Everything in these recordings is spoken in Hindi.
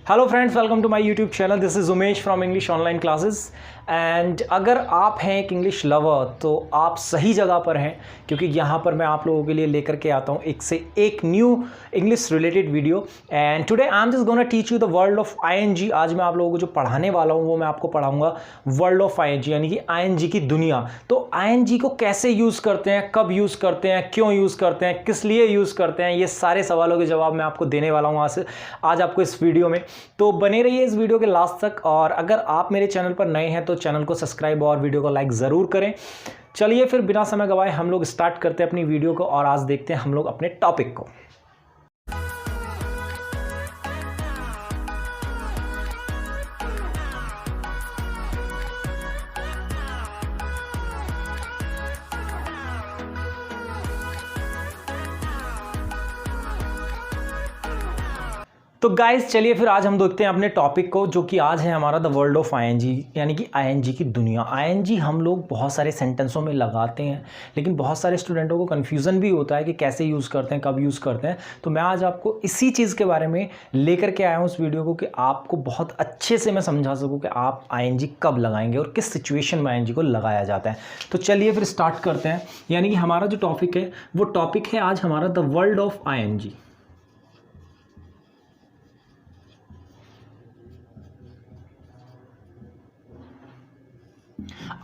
Hello friends, welcome to my YouTube channel. This is Umesh from English online classes. And अगर आप हैं एक इंग्लिश लवर तो आप सही जगह पर हैं, क्योंकि यहाँ पर मैं आप लोगों के लिए लेकर के आता हूँ एक से एक new English related video. And today I am just gonna teach you the world of ING. आज मैं आप लोगों को जो पढ़ाने वाला हूँ वो मैं आपको पढ़ाऊँगा वर्ल्ड ऑफ आईएनजी, यानी कि आईएनजी की दुनिया। तो आईएनजी को कैसे यूज़ करते हैं, कब यूज़ करते हैं, क्यों यूज़ करते हैं, किस लिए यूज़ करते हैं, ये सारे सवालों के जवाब मैं आपको देने वाला हूँ आज आपको इस वीडियो में। तो बने रहिए इस वीडियो के लास्ट तक। और अगर आप मेरे चैनल पर नए हैं तो चैनल को सब्सक्राइब और वीडियो को लाइक ज़रूर करें। चलिए फिर बिना समय गवाए हम लोग स्टार्ट करते हैं अपनी वीडियो को और आज देखते हैं हम लोग अपने टॉपिक को। तो गाइस चलिए फिर आज हम देखते हैं अपने टॉपिक को, जो कि आज है हमारा द वर्ल्ड ऑफ आईएनजी, यानी कि आईएनजी की दुनिया। आईएनजी हम लोग बहुत सारे सेंटेंसों में लगाते हैं, लेकिन बहुत सारे स्टूडेंटों को कन्फ्यूज़न भी होता है कि कैसे यूज़ करते हैं, कब यूज़ करते हैं। तो मैं आज आपको इसी चीज़ के बारे में लेकर के आया हूँ इस वीडियो को, कि आपको बहुत अच्छे से मैं समझा सकूँ कि आप आईएनजी कब लगाएंगे और किस सिचुएशन में आईएनजी को लगाया जाता है। तो चलिए फिर स्टार्ट करते हैं। यानी कि हमारा जो टॉपिक है वो टॉपिक है आज हमारा the world of ING.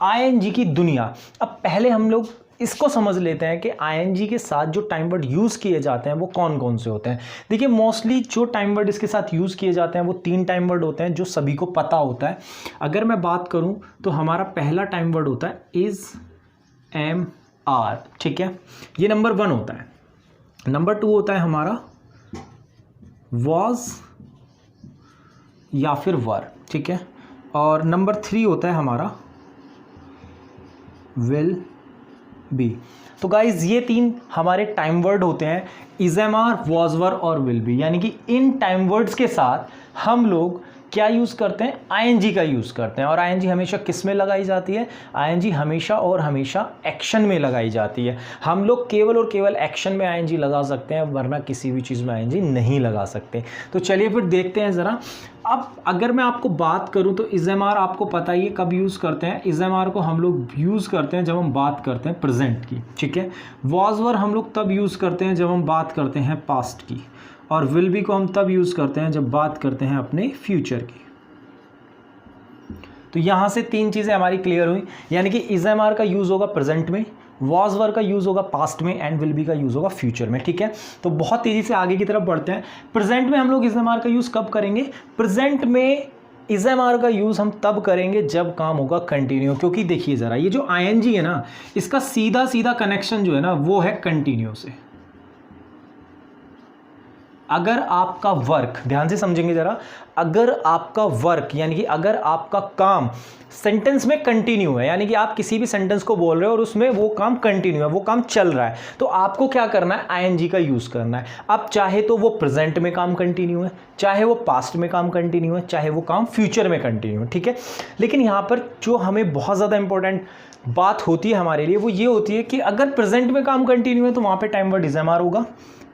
ING की दुनिया। अब पहले हम लोग इसको समझ लेते हैं कि आईएनजी के साथ जो टाइम वर्ड यूज़ किए जाते हैं वो कौन कौन से होते हैं। देखिए, मोस्टली जो टाइम वर्ड इसके साथ यूज़ किए जाते हैं वो 3 टाइम वर्ड होते हैं जो सभी को पता होता है। अगर मैं बात करूं तो हमारा पहला टाइम वर्ड होता है इज़, एम, आर। ठीक है, ये नंबर 1 होता है। नंबर 2 होता है हमारा वॉज या फिर वर। ठीक है, और नंबर 3 होता है हमारा विल बी। तो गाइज ये 3 हमारे टाइम वर्ड होते हैं, इज, एम, आर, वॉज, वर और विल बी। यानी कि इन टाइम वर्ड्स के साथ हम लोग क्या यूज़ करते हैं, आईएनजी का यूज़ करते हैं। और आईएनजी हमेशा किस में लगाई जाती है, आईएनजी हमेशा और हमेशा एक्शन में लगाई जाती है। हम लोग केवल और केवल एक्शन में आईएनजी लगा सकते हैं, वरना किसी भी चीज़ में आईएनजी नहीं लगा सकते। तो चलिए फिर देखते हैं ज़रा। अब अगर मैं आपको बात करूं तो इज़, एम, आर आपको पता ही है कब यूज़ करते हैं। इज़, एम, आर को हम लोग यूज़ करते हैं जब हम बात करते हैं प्रेजेंट की। ठीक है, वॉज, वर हम लोग तब यूज़ करते हैं जब हम बात करते हैं पास्ट की, और विल बी को हम तब यूज़ करते हैं जब बात करते हैं अपने फ्यूचर की। तो यहाँ से 3 चीज़ें हमारी क्लियर हुई। यानी कि इज़, एम, आर का यूज़ होगा प्रेजेंट में, वॉज, वर का यूज़ होगा पास्ट में, एंड विल बी का यूज़ होगा फ्यूचर में। ठीक है, तो बहुत तेज़ी से आगे की तरफ बढ़ते हैं। प्रेजेंट में हम लोग इज़, एम, आर का यूज़ कब करेंगे? प्रेजेंट में इज़, एम, आर का यूज़ हम तब करेंगे जब काम होगा कंटिन्यू। क्योंकि देखिए ज़रा, ये जो आईएनजी है ना, इसका सीधा सीधा कनेक्शन जो है ना वो है कंटिन्यू से। अगर आपका वर्क, ध्यान से समझेंगे ज़रा, अगर आपका वर्क यानी कि अगर आपका काम सेंटेंस में कंटिन्यू है, यानी कि आप किसी भी सेंटेंस को बोल रहे हो और उसमें वो काम कंटिन्यू है, वो काम चल रहा है, तो आपको क्या करना है, आईएनजी का यूज़ करना है। अब चाहे तो वो प्रेजेंट में काम कंटिन्यू है, चाहे वो पास्ट में काम कंटिन्यू है, चाहे वो काम फ्यूचर में कंटिन्यू है। ठीक है, लेकिन यहाँ पर जो हमें बहुत ज़्यादा इंपॉर्टेंट बात होती है हमारे लिए वो ये होती है कि अगर प्रेजेंट में काम कंटिन्यू है तो वहाँ पर time word is, am, are होगा,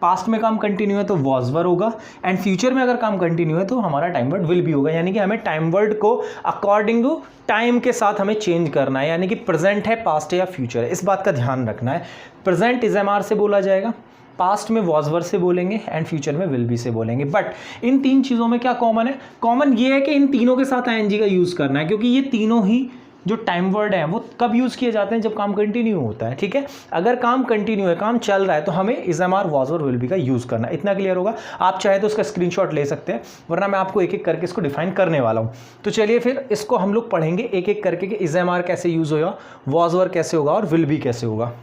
पास्ट में काम कंटिन्यू है तो वॉज, वर होगा, एंड फ्यूचर में अगर काम कंटिन्यू है तो हमारा टाइम वर्ड विल बी होगा। यानी कि हमें टाइम वर्ड को अकॉर्डिंग टू टाइम के साथ हमें चेंज करना है, यानी कि प्रेजेंट है, पास्ट है या फ्यूचर है, इस बात का ध्यान रखना है। प्रेजेंट इज़, एम, आर से बोला जाएगा, पास्ट में वॉज, वर से बोलेंगे, एंड फ्यूचर में विल बी से बोलेंगे। बट इन 3 चीज़ों में क्या कॉमन है? कॉमन ये है कि इन तीनों के साथ आईएनजी का यूज़ करना है, क्योंकि ये तीनों ही जो टाइम वर्ड है वो कब यूज़ किए जाते हैं, जब काम कंटिन्यू होता है। ठीक है, अगर काम कंटिन्यू है, काम चल रहा है, तो हमें is, am, are, was, were, will be का यूज़ करना है। इतना क्लियर होगा? आप चाहे तो उसका स्क्रीनशॉट ले सकते हैं, वरना मैं आपको एक एक करके इसको डिफाइन करने वाला हूँ। तो चलिए फिर इसको हम लोग पढ़ेंगे एक एक करके कि इज़, एम, आर कैसे यूज़ होगा, वॉज, वर कैसे होगा और विल बी कैसे होगा।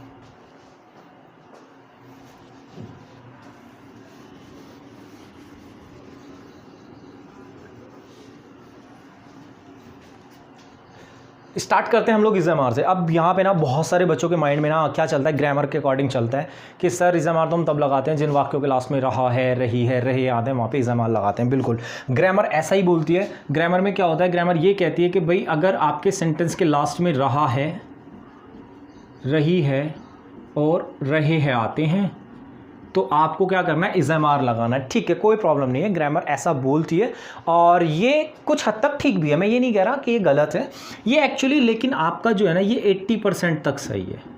स्टार्ट करते हैं हम लोग इज़, एम, आर से। अब यहाँ पे ना बहुत सारे बच्चों के माइंड में ना क्या चलता है, ग्रामर के अकॉर्डिंग चलता है कि सर इज़, एम, आर तो हम तब लगाते हैं जिन वाक्यों के लास्ट में रहा है, रही है, रहे याद है, वहाँ पे इज़, एम, आर लगाते हैं। बिल्कुल, ग्रामर ऐसा ही बोलती है। ग्रामर में क्या होता है, ग्रामर ये कहती है कि भाई अगर आपके सेंटेंस के लास्ट में रहा है, रही है और रहे हैं आते हैं तो आपको क्या करना है, इज एम आर लगाना है। ठीक है, कोई प्रॉब्लम नहीं है, ग्रामर ऐसा बोलती है और ये कुछ हद तक ठीक भी है, मैं ये नहीं कह रहा कि ये गलत है ये एक्चुअली, लेकिन आपका जो है ना ये 80% तक सही है,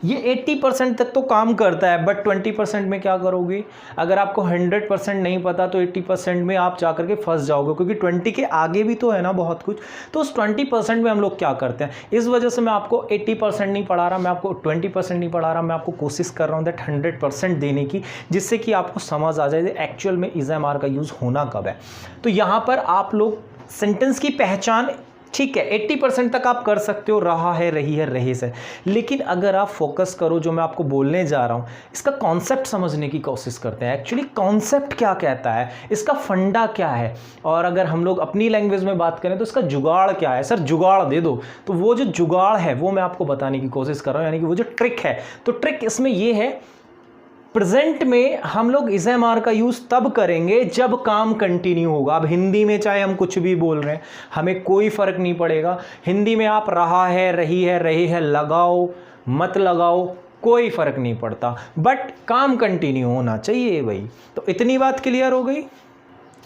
ये 80% तक तो काम करता है, बट 20% में क्या करोगे? अगर आपको 100% नहीं पता तो 80% में आप जा करके फंस जाओगे, क्योंकि 20 के आगे भी तो है ना बहुत कुछ। तो उस 20% में हम लोग क्या करते हैं, इस वजह से मैं आपको 80% नहीं पढ़ा रहा, मैं आपको 20% नहीं पढ़ा रहा, मैं आपको कोशिश कर रहा हूँ दैट 100% देने की, जिससे कि आपको समझ आ जाए एक्चुअल में इज एम आर का यूज़ होना कब है। तो यहाँ पर आप लोग सेंटेंस की पहचान, ठीक है, 80% तक आप कर सकते हो, रहा है, रही है, रहे से, लेकिन अगर आप फोकस करो जो मैं आपको बोलने जा रहा हूँ, इसका कॉन्सेप्ट समझने की कोशिश करते हैं, एक्चुअली कॉन्सेप्ट क्या कहता है, इसका फंडा क्या है, और अगर हम लोग अपनी लैंग्वेज में बात करें तो इसका जुगाड़ क्या है। सर जुगाड़ दे दो, तो वो जो जुगाड़ है वो मैं आपको बताने की कोशिश कर रहा हूँ, यानी कि वो जो ट्रिक है, तो ट्रिक इसमें ये है, प्रेजेंट में हम लोग इज एम आर का यूज़ तब करेंगे जब काम कंटिन्यू होगा। अब हिंदी में चाहे हम कुछ भी बोल रहे हैं, हमें कोई फ़र्क नहीं पड़ेगा, हिंदी में आप रहा है, रही है, रहे है लगाओ मत लगाओ, कोई फ़र्क नहीं पड़ता, बट काम कंटिन्यू होना चाहिए भाई। तो इतनी बात क्लियर हो गई।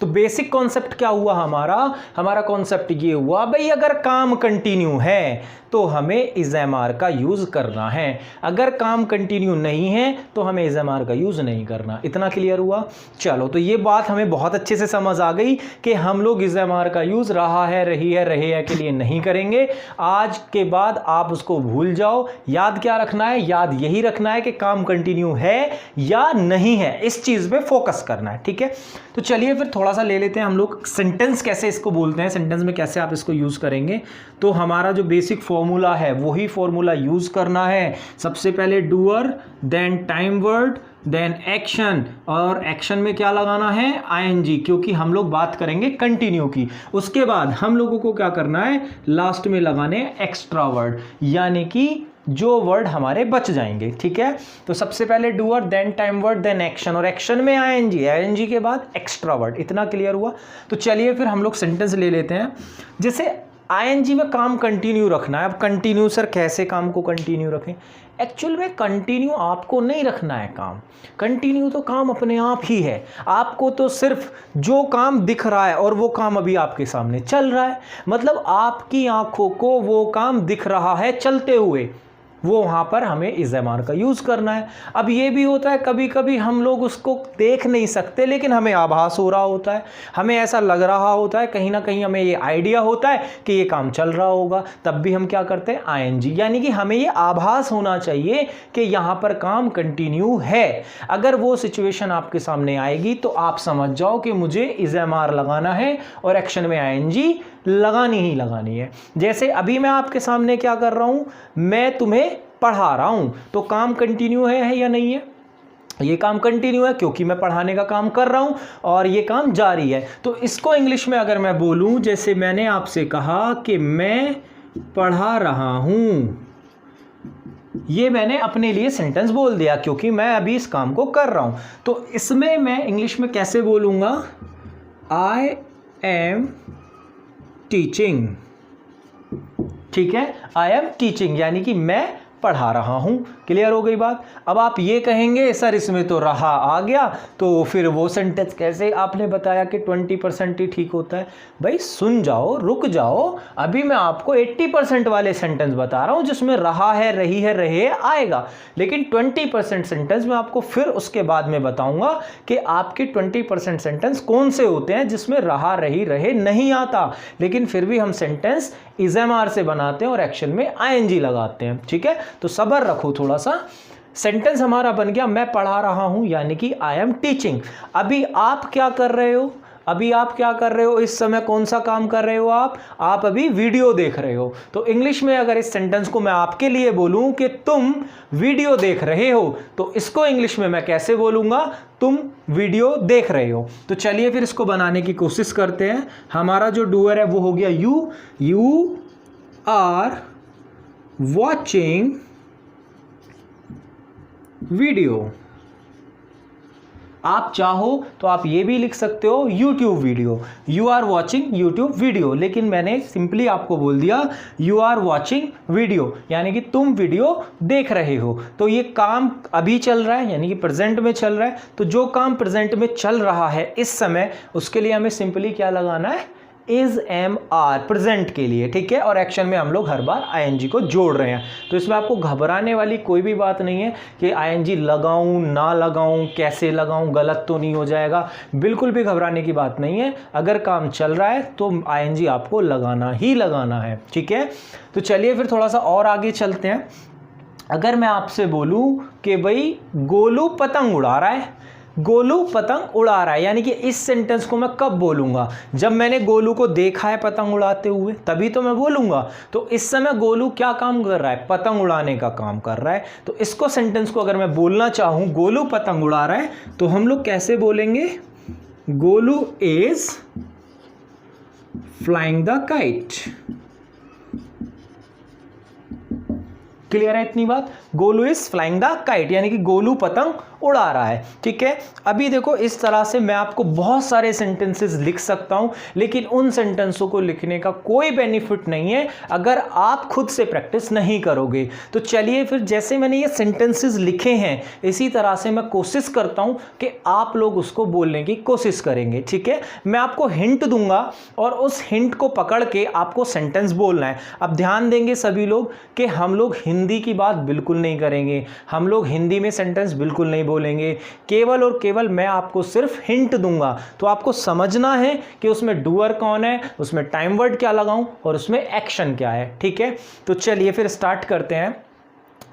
तो बेसिक कॉन्सेप्ट क्या हुआ हमारा कॉन्सेप्ट ये हुआ भाई, अगर काम कंटिन्यू है तो हमें इज एम आर का यूज़ करना है, अगर काम कंटिन्यू नहीं है तो हमें इज एम आर का यूज़ नहीं करना। इतना क्लियर हुआ। चलो, तो ये बात हमें बहुत अच्छे से समझ आ गई कि हम लोग इज एम आर का यूज़ रहा है, रही है, रहे है के लिए नहीं करेंगे। आज के बाद आप उसको भूल जाओ। याद क्या रखना है? याद यही रखना है कि काम कंटिन्यू है या नहीं है, इस चीज़ पे फोकस करना है। ठीक है, तो चलिए फिर थोड़ा सा ले लेते हैं हम लोग सेंटेंस कैसे इसको बोलते हैं, सेंटेंस में कैसे आप इसको यूज़ करेंगे। तो हमारा जो बेसिक फॉर्मूला है वही फॉर्मूला यूज़ करना है। सबसे पहले doer, then time word, then action, और एक्शन में क्या लगाना है? आईएनजी, क्योंकि हम लोग बात करेंगे कंटिन्यू की। उसके बाद हम लोगों को क्या करना है? लास्ट में लगाने एक्स्ट्रा वर्ड, यानी कि जो वर्ड हमारे बच जाएंगे। ठीक है, तो सबसे पहले doer, then time word, then action, और एक्शन में आईएनजी, आईएनजी के बाद एक्स्ट्रा वर्ड। इतना क्लियर हुआ। तो चलिए फिर हम लोग सेंटेंस ले लेते हैं। जैसे आईएनजी में काम कंटिन्यू रखना है। अब कंटिन्यू सर कैसे काम को कंटिन्यू रखें? एक्चुअल में कंटिन्यू आपको नहीं रखना है काम, कंटिन्यू तो काम अपने आप ही है। आपको तो सिर्फ जो काम दिख रहा है और वो काम अभी आपके सामने चल रहा है, मतलब आपकी आंखों को वो काम दिख रहा है चलते हुए, वो वहाँ पर हमें इज एम आर का यूज़ करना है। अब ये भी होता है कभी कभी हम लोग उसको देख नहीं सकते, लेकिन हमें आभास हो रहा होता है, हमें ऐसा लग रहा होता है, कहीं ना कहीं हमें ये आइडिया होता है कि ये काम चल रहा होगा, तब भी हम क्या करते हैं? आईएनजी, यानी कि हमें ये आभास होना चाहिए कि यहाँ पर काम कंटिन्यू है। अगर वो सिचुएशन आपके सामने आएगी तो आप समझ जाओ कि मुझे इज एम आर लगाना है और एक्शन में आईएनजी लगानी ही लगानी है। जैसे अभी मैं आपके सामने क्या कर रहा हूं, मैं तुम्हें पढ़ा रहा हूं, तो काम कंटिन्यू है या नहीं है? ये काम कंटिन्यू है क्योंकि मैं पढ़ाने का काम कर रहा हूं और ये काम जारी है। तो इसको इंग्लिश में अगर मैं बोलूं, जैसे मैंने आपसे कहा कि मैं पढ़ा रहा हूं, ये मैंने अपने लिए सेंटेंस बोल दिया क्योंकि मैं अभी इस काम को कर रहा हूं। तो इसमें मैं इंग्लिश में कैसे बोलूंगा? I am teaching. ठीक है, आई एम टीचिंग, यानी कि मैं पढ़ा रहा हूं। क्लियर हो गई बात। अब आप ये कहेंगे सर इसमें तो रहा आ गया, तो फिर वो सेंटेंस कैसे? आपने बताया कि 20% ही ठीक होता है। भाई सुन जाओ, रुक जाओ, अभी मैं आपको 80% वाले सेंटेंस बता रहा हूं जिसमें रहा है, रही है, रहे आएगा, लेकिन 20% सेंटेंस में आपको फिर उसके बाद में बताऊंगा कि आपके 20% सेंटेंस कौन से होते हैं जिसमें रहा, रही, रहे नहीं आता, लेकिन फिर भी हम सेंटेंस इज एम आर से बनाते हैं और एक्शन में आईएनजी लगाते हैं। ठीक है, तो सब्र रखो थोड़ा सा। सेंटेंस हमारा बन गया मैं पढ़ा रहा हूं, यानी कि आई एम टीचिंग। अभी आप क्या कर रहे हो? अभी आप क्या कर रहे हो? इस समय कौन सा काम कर रहे हो आप अभी वीडियो देख रहे हो। तो इंग्लिश में अगर इस सेंटेंस को मैं आपके लिए बोलूं कि तुम वीडियो देख रहे हो, तो इसको इंग्लिश में मैं कैसे बोलूंगा? तुम वीडियो देख रहे हो। तो चलिए फिर इसको बनाने की कोशिश करते हैं। हमारा जो डूअर है वो हो गया यू आर वॉचिंग वीडियो। आप चाहो तो आप ये भी लिख सकते हो YouTube video, you are watching YouTube video, लेकिन मैंने सिंपली आपको बोल दिया यू आर वॉचिंग वीडियो, यानी कि तुम वीडियो देख रहे हो। तो ये काम अभी चल रहा है, यानी कि प्रेजेंट में चल रहा है। तो जो काम प्रेजेंट में चल रहा है इस समय, उसके लिए हमें सिंपली क्या लगाना है, इज एम आर, प्रेजेंट के लिए, ठीक है। और एक्शन में हम लोग हर बार आईएनजी को जोड़ रहे हैं। तो इसमें आपको घबराने वाली कोई भी बात नहीं है कि आईएनजी लगाऊं ना लगाऊं, कैसे लगाऊं, गलत तो नहीं हो जाएगा, बिल्कुल भी घबराने की बात नहीं है। अगर काम चल रहा है तो आईएनजी आपको लगाना ही लगाना है, ठीक है। तो चलिए फिर थोड़ा सा और आगे चलते हैं। अगर मैं आपसे बोलूं कि भाई गोलू पतंग उड़ा रहा है, गोलू पतंग उड़ा रहा है, यानी कि इस सेंटेंस को मैं कब बोलूंगा, जब मैंने गोलू को देखा है पतंग उड़ाते हुए, तभी तो मैं बोलूंगा। तो इस समय गोलू क्या काम कर रहा है, पतंग उड़ाने का काम कर रहा है। तो इसको सेंटेंस को अगर मैं बोलना चाहूं गोलू पतंग उड़ा रहा है, तो हम लोग कैसे बोलेंगे, Golu is flying the kite. Clear है इतनी बात, Golu is flying the kite, यानी कि गोलू पतंग उड़ा रहा है, ठीक है। अभी देखो इस तरह से मैं आपको बहुत सारे सेंटेंसेस लिख सकता हूं, लेकिन उन सेंटेंसों को लिखने का कोई बेनिफिट नहीं है अगर आप खुद से प्रैक्टिस नहीं करोगे। तो चलिए फिर, जैसे मैंने ये सेंटेंसेस लिखे हैं इसी तरह से मैं कोशिश करता हूं कि आप लोग उसको बोलने की कोशिश करेंगे, ठीक है। मैं आपको हिंट दूंगा और उस हिंट को पकड़ के आपको सेंटेंस बोलना है। अब ध्यान देंगे सभी लोग कि हम लोग हिंदी की बात बिल्कुल नहीं करेंगे, हम लोग हिंदी में सेंटेंस बिल्कुल नहीं बोलेंगे, केवल और केवल मैं आपको सिर्फ हिंट दूंगा। तो आपको समझना है कि उसमें डूअर कौन है, उसमें टाइम वर्ड क्या लगाऊं और उसमें एक्शन क्या है, ठीक है। तो चलिए फिर स्टार्ट करते हैं।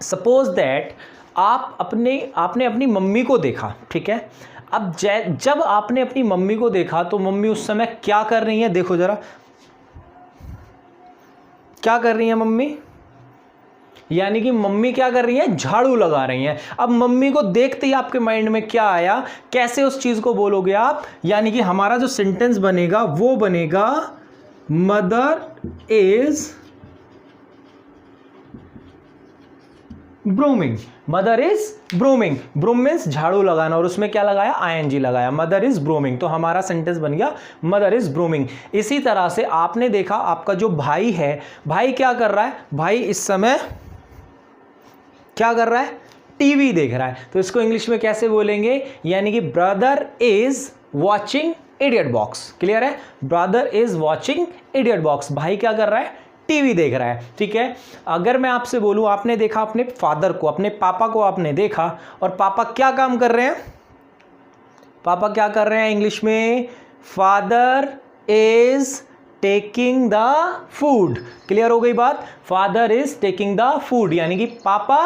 सपोज दैट आपने अपनी मम्मी को देखा, ठीक है। अब जब आपने अपनी मम्मी को देखा तो मम्मी उस समय क्या कर रही है, देखो जरा क्या कर रही है मम्मी, यानी कि मम्मी क्या कर रही है, झाड़ू लगा रही हैं। अब मम्मी को देखते ही आपके माइंड में क्या आया, कैसे उस चीज को बोलोगे आप, यानी कि हमारा जो सेंटेंस बनेगा वो बनेगा mother is brooming. Mother is brooming, broom means झाड़ू लगाना, और उसमें क्या लगाया, आईएनजी लगाया, मदर इज ब्रूमिंग। तो हमारा सेंटेंस बन गया मदर इज ब्रूमिंग। इसी तरह से आपने देखा आपका जो भाई है, भाई क्या कर रहा है, भाई इस समय क्या कर रहा है, टीवी देख रहा है। तो इसको इंग्लिश में कैसे बोलेंगे, यानी कि brother is watching idiot box. Clear है, brother is watching idiot box, भाई क्या कर रहा है, टीवी देख रहा है, ठीक है। अगर मैं आपसे बोलूं आपने देखा अपने फादर को, अपने पापा को आपने देखा, और पापा क्या काम कर रहे हैं, पापा क्या कर रहे हैं, इंग्लिश में father is taking the food. Clear हो गई बात, father is taking the food, यानी कि पापा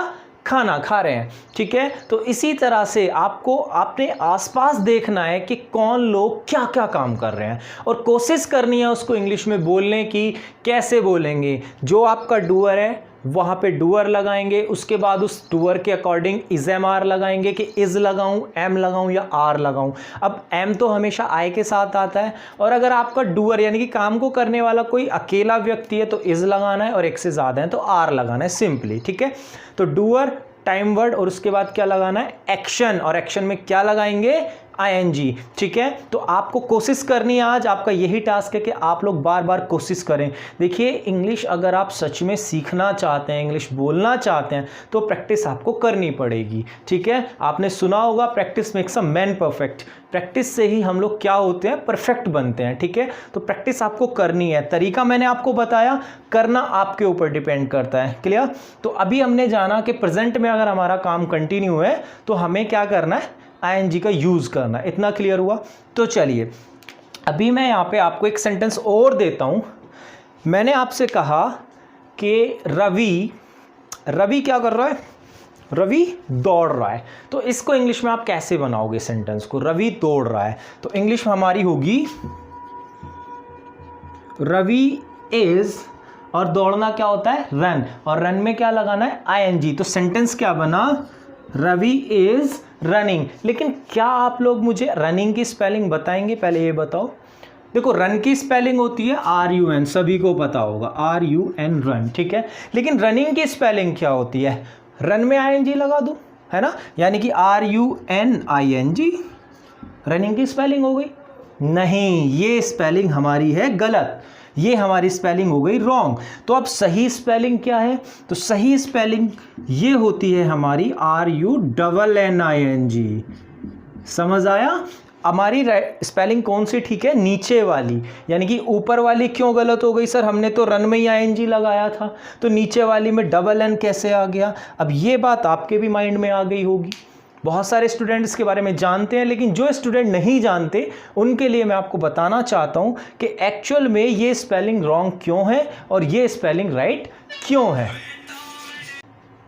खाना खा रहे हैं, ठीक है। तो इसी तरह से आपको अपने आसपास देखना है कि कौन लोग क्या क्या काम कर रहे हैं, और कोशिश करनी है उसको इंग्लिश में बोलने की। कैसे बोलेंगे, जो आपका डूअर है वहाँ पे डूअर लगाएंगे, उसके बाद उस डूअर के अकॉर्डिंग इज एम आर लगाएंगे कि इज लगाऊं, एम लगाऊं या आर लगाऊं। अब एम तो हमेशा आई के साथ आता है, और अगर आपका डूअर यानी कि काम को करने वाला कोई अकेला व्यक्ति है तो इज लगाना है, और एक से ज़्यादा है तो आर लगाना है, सिंपली, ठीक है। तो डूअर, टाइम वर्ड, और उसके बाद क्या लगाना है, एक्शन, और एक्शन में क्या लगाएंगे, आईएनजी, ठीक है। तो आपको कोशिश करनी है, आज आपका यही टास्क है कि आप लोग बार बार कोशिश करें। देखिए इंग्लिश अगर आप सच में सीखना चाहते हैं, इंग्लिश बोलना चाहते हैं, तो प्रैक्टिस आपको करनी पड़ेगी, ठीक है। आपने सुना होगा practice makes a man perfect, practice से ही हम लोग क्या होते हैं, परफेक्ट बनते हैं, ठीक है। तो प्रैक्टिस आपको करनी है, तरीका मैंने आपको बताया, करना आपके ऊपर डिपेंड करता है, क्लियर। तो अभी हमने जाना कि प्रेजेंट में अगर हमारा काम कंटिन्यू है तो हमें क्या करना है, आईएनजी का यूज करना, इतना क्लियर हुआ। तो चलिए अभी मैं यहाँ पे आपको एक सेंटेंस और देता हूँ। मैंने आपसे कहा कि रवि क्या कर रहा है, रवि दौड़ रहा है। तो इसको इंग्लिश में आप कैसे बनाओगे सेंटेंस को, रवि दौड़ रहा है, तो इंग्लिश में हमारी होगी रवि इज, और दौड़ना क्या होता है, रन, और रन में क्या लगाना है, आईएनजी। तो सेंटेंस क्या बना, रवि इज रनिंग। लेकिन क्या आप लोग मुझे रनिंग की स्पेलिंग बताएंगे, पहले ये बताओ। देखो रन की स्पेलिंग होती है RUN, सभी को पता होगा, RUN रन, ठीक है। लेकिन रनिंग की स्पेलिंग क्या होती है, रन में ING लगा दूं, है ना, यानी कि RUNING, रनिंग की स्पेलिंग हो गई? नहीं, ये स्पेलिंग हमारी है गलत, ये हमारी स्पेलिंग हो गई रॉन्ग। तो अब सही स्पेलिंग क्या है? तो सही स्पेलिंग ये होती है हमारी RUNNING। समझ आया? हमारी स्पेलिंग कौन सी ठीक है? नीचे वाली, यानी कि ऊपर वाली क्यों गलत हो गई सर? हमने तो रन में ही ING लगाया था, तो नीचे वाली में डबल एन कैसे आ गया? अब ये बात आपके भी माइंड में आ गई होगी। बहुत सारे स्टूडेंट इसके बारे में जानते हैं, लेकिन जो स्टूडेंट नहीं जानते उनके लिए मैं आपको बताना चाहता हूं कि एक्चुअल में ये स्पेलिंग रॉन्ग क्यों है और ये स्पेलिंग राइट क्यों है।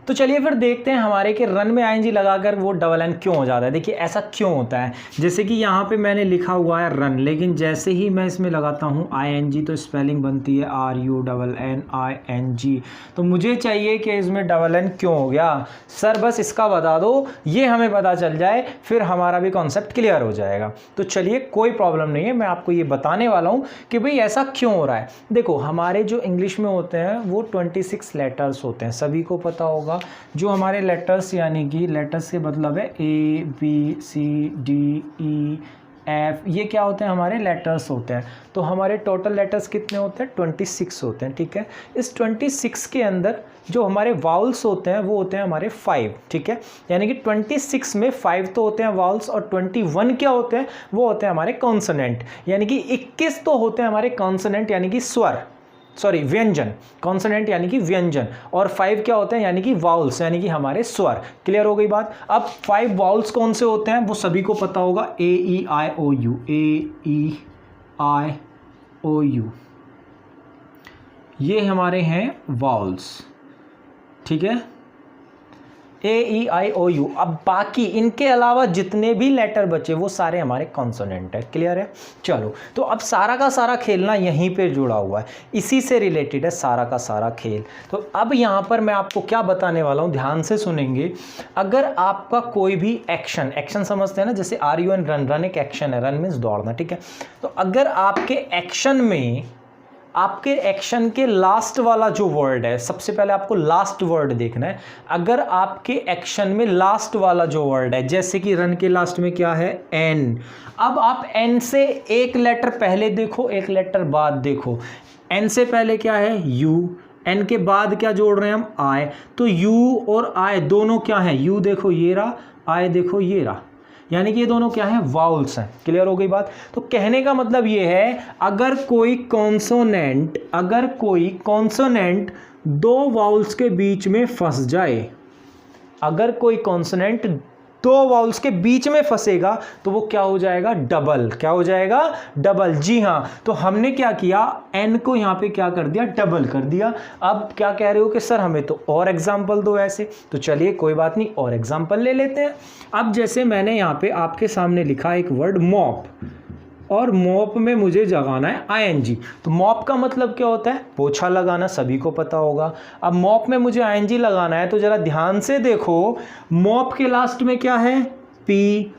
तो चलिए फिर देखते हैं हमारे के रन में ING लगाकर वो डबल एन क्यों हो जाता है। देखिए ऐसा क्यों होता है, जैसे कि यहाँ पे मैंने लिखा हुआ है रन, लेकिन जैसे ही मैं इसमें लगाता हूँ ING तो स्पेलिंग बनती है RUNNING। तो मुझे चाहिए कि इसमें डबल एन क्यों हो गया सर, बस इसका बता दो, ये हमें पता चल जाए, फिर हमारा भी कॉन्सेप्ट क्लियर हो जाएगा। तो चलिए कोई प्रॉब्लम नहीं है, मैं आपको ये बताने वाला हूँ कि भाई ऐसा क्यों हो रहा है। देखो हमारे जो इंग्लिश में होते हैं वो 26 लेटर्स होते हैं, सभी को पता होगा। जो हमारे लेटर्स, यानी कि लेटर्स के मतलब है ABCDEF, ये क्या होते हैं? हमारे लेटर्स होते हैं। तो हमारे टोटल लेटर्स कितने होते हैं? 26 होते हैं, ठीक है। इस 26 के अंदर जो हमारे वाउल्स होते हैं वो होते हैं हमारे 5, ठीक है। यानी कि 26 में 5 तो होते हैं वाउल्स और 21 क्या होते हैं? वो होते हैं हमारे कॉन्सोनेंट। यानी कि 21 तो होते हैं हमारे कॉन्सोनेंट यानी कि स्वर, सॉरी व्यंजन, कॉन्सोनेंट यानी कि व्यंजन, और 5 क्या होते हैं? यानी कि वाउल्स, यानी कि हमारे स्वर। क्लियर हो गई बात? अब 5 वाउल्स कौन से होते हैं वो सभी को पता होगा, AEIOU, AEIOU, ये हमारे हैं वाउल्स, ठीक है, AEIOU। अब बाकी इनके अलावा जितने भी लेटर बचे वो सारे हमारे कॉन्सोनेंट है। क्लियर है? चलो, तो अब सारा का सारा खेलना यहीं पे जुड़ा हुआ है, इसी से रिलेटेड है सारा का सारा खेल। तो अब यहाँ पर मैं आपको क्या बताने वाला हूँ, ध्यान से सुनेंगे। अगर आपका कोई भी एक्शन समझते हैं ना, जैसे RUN, रन एक एक्शन है, रन मीन्स दौड़ना, ठीक है। तो अगर आपके एक्शन के लास्ट वाला जो वर्ड है, सबसे पहले आपको लास्ट वर्ड देखना है। अगर आपके एक्शन में लास्ट वाला जो वर्ड है, जैसे कि रन के लास्ट में क्या है? N। अब आप N से एक लेटर पहले देखो, एक लेटर बाद देखो। N से पहले क्या है? U। N के बाद क्या जोड़ रहे हैं हम? I। तो U और I दोनों क्या है? U देखो ये रहा, I देखो ये रहा, यानी कि ये दोनों क्या है? वाउल्स हैं। क्लियर हो गई बात? तो कहने का मतलब ये है, अगर कोई कॉन्सोनेंट दो वाउल्स के बीच में फंस जाए, अगर कोई कॉन्सोनेंट दो वाउल्स के बीच में फंसेगा तो वो क्या हो जाएगा? डबल। क्या हो जाएगा? डबल। जी हाँ, तो हमने क्या किया? N को यहाँ पे क्या कर दिया? डबल कर दिया। अब क्या कह रहे हो कि सर हमें तो और एग्जाम्पल दो ऐसे, तो चलिए कोई बात नहीं, और एग्जाम्पल ले लेते हैं। अब जैसे मैंने यहाँ पे आपके सामने लिखा एक वर्ड मॉप, और मॉप में मुझे जगाना है ING। तो मॉप का मतलब क्या होता है? पोछा लगाना, सभी को पता होगा। अब मॉप में मुझे ING लगाना है, तो जरा ध्यान से देखो, मॉप के लास्ट में क्या है? P,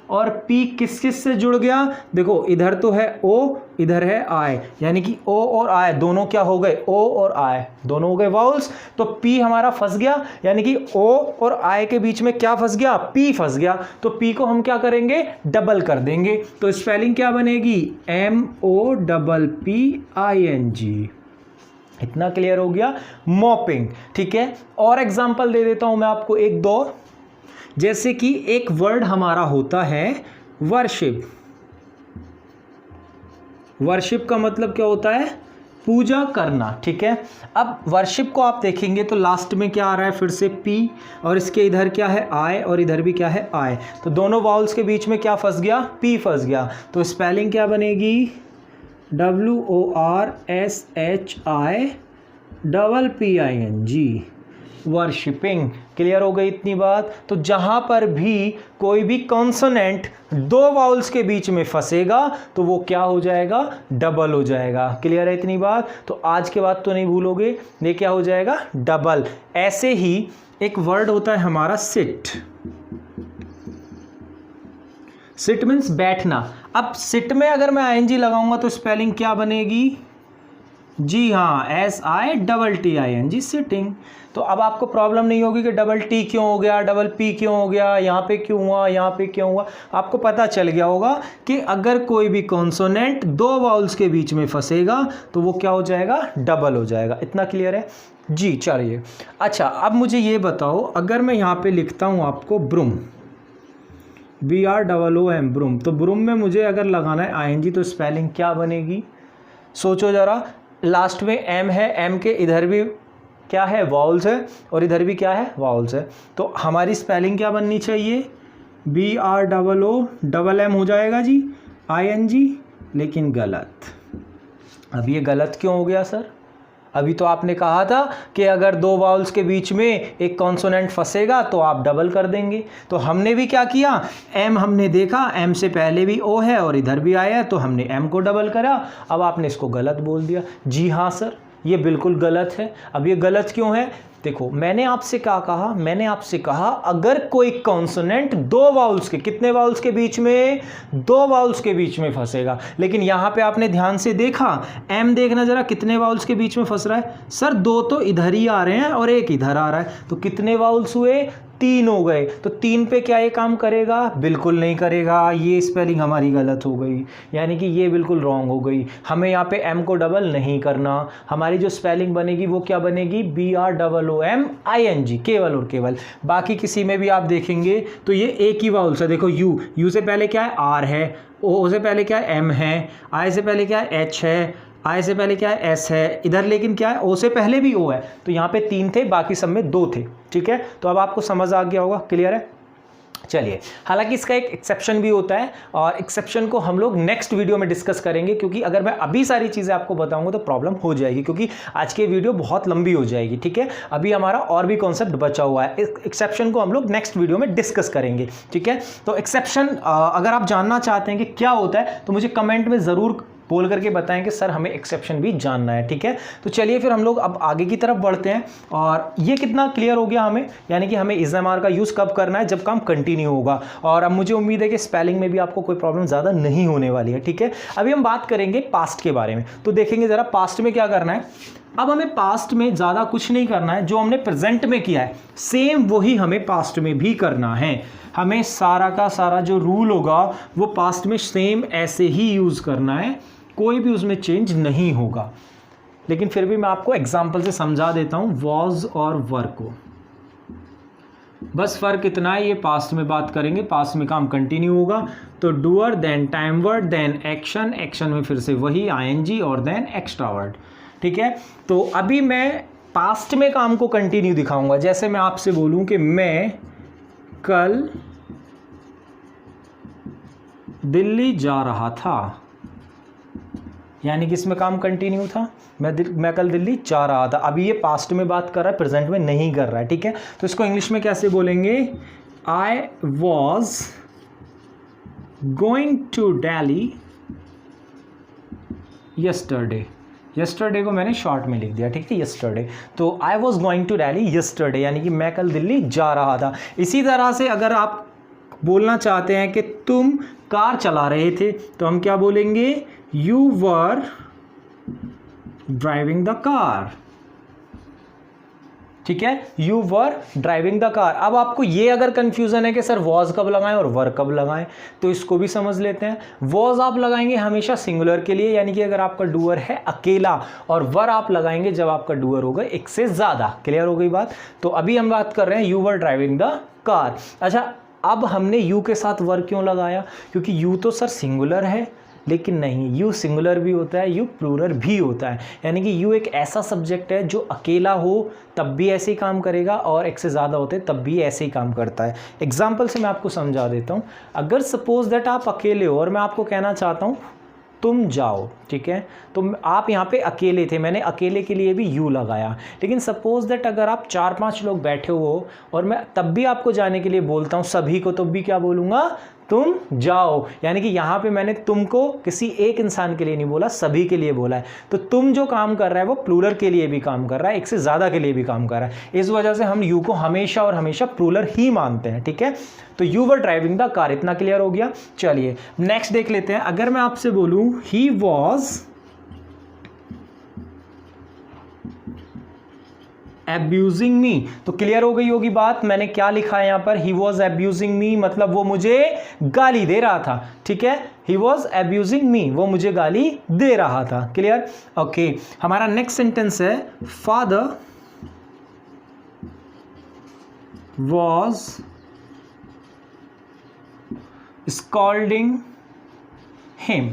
और P किस किस से जुड़ गया? देखो इधर तो है O, इधर है I, यानी कि O और I दोनों क्या हो गए? O और I दोनों हो गए वाउल्स। तो P हमारा फंस गया, यानी कि O और I के बीच में क्या फंस गया? P फंस गया। तो P को हम क्या करेंगे? डबल कर देंगे। तो स्पेलिंग क्या बनेगी? MOPPING। इतना क्लियर हो गया? मॉपिंग, ठीक है। और एग्जाम्पल दे देता हूं मैं आपको एक दो, जैसे कि एक वर्ड हमारा होता है वर्शिप। वर्शिप का मतलब क्या होता है? पूजा करना, ठीक है। अब वर्शिप को आप देखेंगे तो लास्ट में क्या आ रहा है? फिर से P, और इसके इधर क्या है? I, और इधर भी क्या है? I। तो दोनों वाउल्स के बीच में क्या फंस गया? P फंस गया। तो स्पेलिंग क्या बनेगी? WORSHIPPING, worshipping. क्लियर हो गई इतनी बात? तो जहां पर भी कोई भी कॉन्सोनेंट दो वाउल्स के बीच में फंसेगा तो वो क्या हो जाएगा? डबल हो जाएगा। क्लियर है इतनी बात? तो आज के बाद तो नहीं भूलोगे, ये क्या हो जाएगा? डबल। ऐसे ही एक वर्ड होता है हमारा सिट। सिट मीन्स बैठना। अब सिट में अगर मैं ING लगाऊंगा तो स्पेलिंग क्या बनेगी? जी हाँ, SITTING सिटिंग। तो अब आपको प्रॉब्लम नहीं होगी कि डबल टी क्यों हो गया, डबल पी क्यों हो गया, यहाँ पे क्यों हुआ, यहाँ पे क्यों हुआ। आपको पता चल गया होगा कि अगर कोई भी कॉन्सोनेंट दो वाउल्स के बीच में फंसेगा तो वो क्या हो जाएगा, डबल हो जाएगा। इतना क्लियर है जी। चलिए अच्छा, अब मुझे ये बताओ, अगर मैं यहाँ पे लिखता हूँ आपको ब्रूम, BROOM ब्रूम, तो ब्रूम में मुझे अगर लगाना है ING तो स्पेलिंग क्या बनेगी, सोचो ज़रा। लास्ट में M है, M के इधर भी क्या है, वाउल्स है, और इधर भी क्या है, वाउल्स है। तो हमारी स्पेलिंग क्या बननी चाहिए, BROOM हो जाएगा जी, ING। लेकिन गलत। अब ये गलत क्यों हो गया सर? अभी तो आपने कहा था कि अगर दो वाउल्स के बीच में एक कॉन्सोनेंट फंसेगा तो आप डबल कर देंगे। तो हमने भी क्या किया, M हमने देखा, M से पहले भी O है और इधर भी आया है, तो हमने M को डबल करा। अब आपने इसको गलत बोल दिया। जी हाँ सर, ये बिल्कुल गलत है। अब ये गलत क्यों है, देखो मैंने आपसे क्या कहा, मैंने आपसे कहा अगर कोई कॉन्सोनेंट दो वाउल्स के, कितने वाउल्स के बीच में, दो वाउल्स के बीच में फंसेगा। लेकिन यहाँ पे आपने ध्यान से देखा, M देखना जरा, कितने वाउल्स के बीच में फंस रहा है सर, दो तो इधर ही आ रहे हैं और एक इधर आ रहा है। तो कितने वाउल्स हुए, तीन हो गए। तो तीन पे क्या ये काम करेगा, बिल्कुल नहीं करेगा। ये स्पेलिंग हमारी गलत हो गई, यानी कि ये बिल्कुल रॉन्ग हो गई। हमें यहाँ पे M को डबल नहीं करना, हमारी जो स्पेलिंग बनेगी वो क्या बनेगी, BROOMING, केवल और केवल। बाकी किसी में भी आप देखेंगे तो ये एक ही वाउल्स है। देखो U से पहले क्या है, R है, O से पहले क्या है, M है, I से पहले क्या है, H है, I से पहले क्या है, S है, इधर लेकिन क्या है, O से पहले भी O है। तो यहाँ पे तीन थे, बाकी सब में दो थे। ठीक है, तो अब आपको समझ आ गया होगा, क्लियर है। चलिए, हालांकि इसका एक एक्सेप्शन भी होता है और एक्सेप्शन को हम लोग नेक्स्ट वीडियो में डिस्कस करेंगे, क्योंकि अगर मैं अभी सारी चीज़ें आपको बताऊंगा तो प्रॉब्लम हो जाएगी, क्योंकि आज की वीडियो बहुत लंबी हो जाएगी। ठीक है, अभी हमारा और भी कॉन्सेप्ट बचा हुआ है, एक्सेप्शन को हम लोग नेक्स्ट वीडियो में डिस्कस करेंगे। ठीक है, तो एक्सेप्शन अगर आप जानना चाहते हैं कि क्या होता है तो मुझे कमेंट में ज़रूर बोल करके बताएं कि सर हमें एक्सेप्शन भी जानना है। ठीक है, तो चलिए फिर हम लोग अब आगे की तरफ बढ़ते हैं। और ये कितना क्लियर हो गया हमें, यानी कि हमें इज एम आर का यूज़ कब करना है, जब काम कंटिन्यू होगा। और अब मुझे उम्मीद है कि स्पेलिंग में भी आपको कोई प्रॉब्लम ज़्यादा नहीं होने वाली है। ठीक है, अभी हम बात करेंगे पास्ट के बारे में। तो देखेंगे ज़रा पास्ट में क्या करना है। अब हमें पास्ट में ज़्यादा कुछ नहीं करना है, जो हमने प्रेजेंट में किया है सेम वही हमें पास्ट में भी करना है। हमें सारा का सारा जो रूल होगा वो पास्ट में सेम ऐसे ही यूज़ करना है, कोई भी उसमें चेंज नहीं होगा। लेकिन फिर भी मैं आपको एग्जांपल से समझा देता हूं वॉज और वर को। बस फर्क इतना है, ये पास्ट में बात करेंगे, पास्ट में काम कंटिन्यू होगा। तो doer, then time word, then action, action में फिर से वही ING और देन एक्स्ट्रा वर्ड। ठीक है, तो अभी मैं पास्ट में काम को कंटिन्यू दिखाऊंगा। जैसे मैं आपसे बोलूं कि मैं कल दिल्ली जा रहा था, यानी कि इसमें काम कंटिन्यू था, मैं कल दिल्ली जा रहा था। अभी ये पास्ट में बात कर रहा है, प्रेजेंट में नहीं कर रहा है। ठीक है, तो इसको इंग्लिश में कैसे बोलेंगे, I was going to Delhi yesterday. Yesterday को मैंने शॉर्ट में लिख दिया। ठीक है, यस्टरडे। तो I was going to Delhi yesterday, यानी कि मैं कल दिल्ली जा रहा था। इसी तरह से अगर आप बोलना चाहते हैं कि तुम कार चला रहे थे, तो हम क्या बोलेंगे, You were driving the car। ठीक है, You were driving the car। अब आपको ये अगर कंफ्यूजन है कि सर वॉज कब लगाएं और वर कब लगाएं, तो इसको भी समझ लेते हैं। वॉज आप लगाएंगे हमेशा सिंगुलर के लिए, यानी कि अगर आपका डूअर है अकेला, और वर आप लगाएंगे जब आपका डूअर होगा एक से ज़्यादा। क्लियर हो गई बात। तो अभी हम बात कर रहे हैं You were driving the car। अच्छा, अब हमने यू के साथ वर क्यों लगाया, क्योंकि यू तो सर सिंगुलर है, लेकिन नहीं, यू सिंगुलर भी होता है, यू प्लूरल भी होता है। यानी कि यू एक ऐसा सब्जेक्ट है जो अकेला हो तब भी ऐसे ही काम करेगा, और एक से ज़्यादा होते तब भी ऐसे ही काम करता है। एग्जाम्पल से मैं आपको समझा देता हूँ। अगर सपोज दैट आप अकेले हो और मैं आपको कहना चाहता हूँ तुम जाओ, ठीक है, तो आप यहाँ पे अकेले थे, मैंने अकेले के लिए भी यू लगाया। लेकिन सपोज दैट अगर आप 4-5 लोग बैठे हो और मैं तब भी आपको जाने के लिए बोलता हूँ सभी को, तब भी क्या बोलूँगा, तुम जाओ। यानी कि यहाँ पे मैंने तुमको किसी एक इंसान के लिए नहीं बोला, सभी के लिए बोला है। तो तुम जो काम कर रहा है वो प्लूरल के लिए भी काम कर रहा है, एक से ज़्यादा के लिए भी काम कर रहा है। इस वजह से हम यू को हमेशा और हमेशा प्लूरल ही मानते हैं। ठीक है, तो you were driving the car, इतना क्लियर हो गया। चलिए नेक्स्ट देख लेते हैं। अगर मैं आपसे बोलूँ ही वॉज एब्यूजिंग मी, तो क्लियर हो गई होगी बात। मैंने क्या लिखा है यहां पर, ही वॉज एब्यूजिंग मी, मतलब वो मुझे गाली दे रहा था। ठीक है, ही वॉज एब्यूजिंग मी, वो मुझे गाली दे रहा था। Clear, okay. हमारा नेक्स्ट सेंटेंस है father was scolding him,